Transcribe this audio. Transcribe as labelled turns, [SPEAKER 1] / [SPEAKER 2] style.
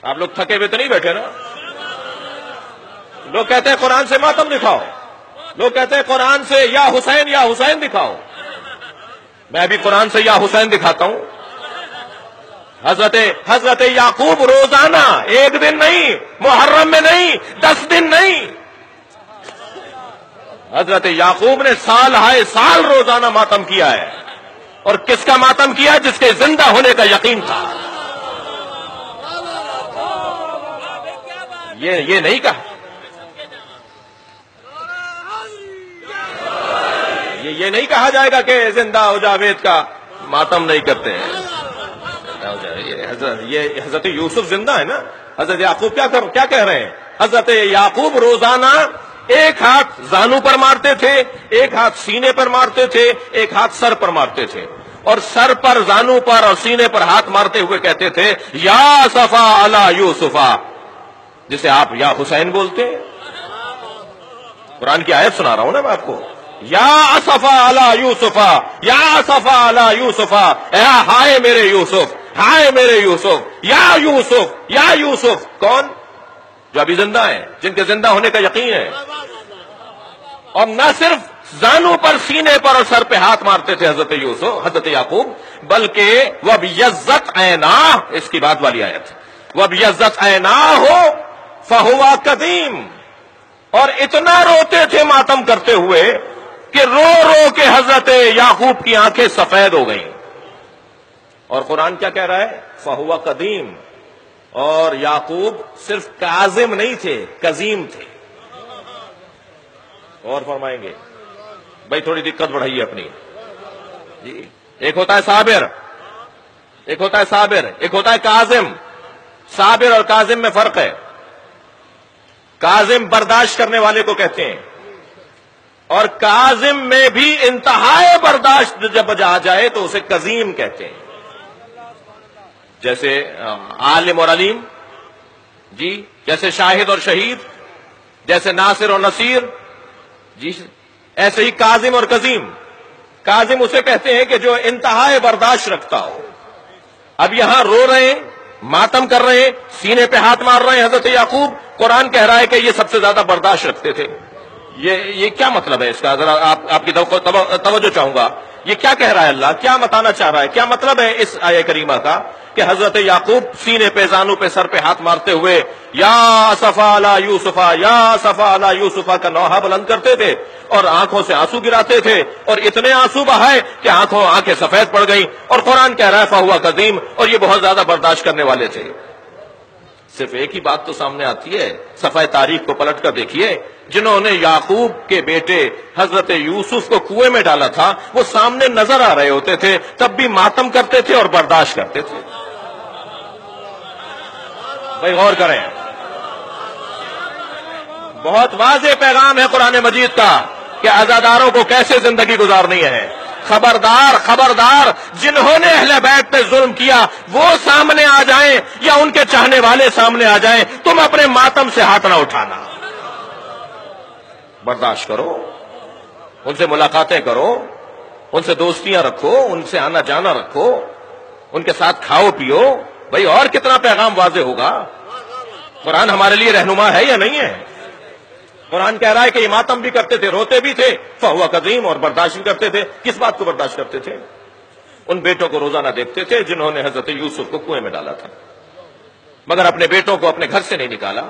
[SPEAKER 1] آپ لوگ تھکے ہوئے تو نہیں بیٹھے نا؟ لوگ کہتے ہیں قرآن سے ماتم دکھاؤ، لوگ کہتے ہیں قرآن سے یا حسین دکھاؤ. میں بھی قرآن سے یا حسین دکھاتا ہوں. حضرت یعقوب روزانہ، ایک دن نہیں، محرم میں نہیں، 10 دن نہیں، حضرت یعقوب نے سال ہائے سال روزانہ ماتم کیا ہے. اور کس کا ماتم کیا؟ جس کے زندہ ہونے کا یقین تھا. یہ نہیں کہا، یہ نہیں کہا جائے گا کہ زندہ ہو جاوید کا ماتم نہیں کرتے ہیں. یہ حضرت یوسف زندہ ہے نا. حضرت یعقوب کیا کہہ رہے ہیں؟ حضرت یعقوب روزانہ ایک ہاتھ زانو پر مارتے تھے، ایک ہاتھ سینے پر مارتے تھے، ایک ہاتھ سر پر مارتے تھے، اور سر پر، زانو پر اور سینے پر ہاتھ مارتے ہوئے کہتے تھے یا صفا علی یوسفا، جسے آپ یا حسین بولتے ہیں. قرآن کی آیت سنا رہا ہوں نا میں آپ کو. یا صفا علی یوسفا، یا صفا علی یوسفا، ہائے میرے یوسف، ہائے میرے یوسف، یا یوسف، یا یوسف. کون؟ جو ابھی زندہ ہیں، جن کے زندہ ہونے کا یقین ہے. اور نہ صرف زانو پر، سینے پر اور سر پہ ہاتھ مارتے تھے حضرت یعقوب، بلکہ وَبِيَضَّتْ عَيْنَاهُ، اس کی بعد والی آیت، وَبِيَضَّتْ عَيْنَاهُ فَهُوَ قَدِيمٌ. اور اتنا روتے تھے ماتم کرتے ہوئے کہ رو رو کے حضرت یعقوب کی آنکھیں سفید ہو گئیں. اور قرآن کیا کہہ رہا ہے؟ فَهُوَ قَدِيمٌ. اور یعقوب صرف کاظم نہیں تھے، قزیم تھے. اور فرمائیں گے بھائی تھوڑی دقت بڑھائیے اپنی جی. ایک ہوتا ہے صابر، ایک ہوتا ہے صابر، ایک ہوتا ہے کاظم. صابر اور کاظم میں فرق ہے. کاظم برداشت کرنے والے کو کہتے ہیں، اور کاظم میں بھی انتہائی برداشت جب آ جائے تو اسے قزیم کہتے ہیں. جیسے عالم اور علیم جی، جیسے شاہد اور شہید، جیسے ناصر اور نصیر جی، ایسے ہی کاظم اور قزیم. کاظم اسے کہتے ہیں کہ جو انتہائی برداشت رکھتا ہو. اب یہاں رو رہے ہیں، ماتم کر رہے ہیں، سینے پہ ہاتھ مار رہے ہیں حضرت یعقوب. قرآن کہہ رہا ہے کہ یہ سب سے زیادہ برداشت رکھتے تھے. یہ کیا مطلب ہے اس کا؟ ذرا آپ کی توجہ چاہوں گا. یہ کیا کہہ رہا ہے اللہ؟ کیا بتانا چاہ رہا ہے؟ کیا مطلب ہے اس آیہ کریمہ کا کہ حضرت یعقوب سینے پہ، زانو پہ، سر پہ ہاتھ مارتے ہوئے یا صفا علی یوسفا، یا صفا علی یوسفا کا نوحہ بلند کرتے تھے اور آنکھوں سے آنسو گراتے تھے، اور اتنے آنسو بہائے کہ آنکھیں سفید پڑ گئیں. اور قرآن کہہ رہا ہے فہو قدیم، اور یہ بہت زیادہ برداشت کرنے والے تھے. صرف ایک ہی بات تو سامنے آتی ہے، صفحہ تاریخ کو پلٹ کر دیکھیے. جنہوں نے یعقوب کے بیٹے حضرت یوسف کو کنویں میں ڈالا تھا وہ سامنے نظر آ رہے ہوتے تھے، تب بھی ماتم کرتے تھے اور برداشت کرتے تھے. بھائی غور کریں، بہت واضح پیغام ہے قرآن مجید کا کہ عزاداروں کو کیسے زندگی گزارنی ہے. خبردار خبردار، جنہوں نے اہل بیت پہ ظلم کیا وہ سامنے آ جائیں یا ان کے چاہنے والے سامنے آ جائیں، تم اپنے ماتم سے ہاتھ نہ اٹھانا. برداشت کرو، ان سے ملاقاتیں کرو، ان سے دوستیاں رکھو، ان سے آنا جانا رکھو، ان کے ساتھ کھاؤ پیو. بھائی اور کتنا پیغام واضح ہوگا؟ قرآن ہمارے لیے رہنما ہے یا نہیں ہے؟ قرآن کہہ رہا ہے کہ یہ ماتم بھی کرتے تھے، روتے بھی تھے، فہو قدیم، اور برداشت بھی کرتے تھے. کس بات کو برداشت کرتے تھے؟ ان بیٹوں کو روزانہ دیکھتے تھے جنہوں نے حضرت یوسف کو کنویں میں ڈالا تھا، مگر اپنے بیٹوں کو اپنے گھر سے نہیں نکالا.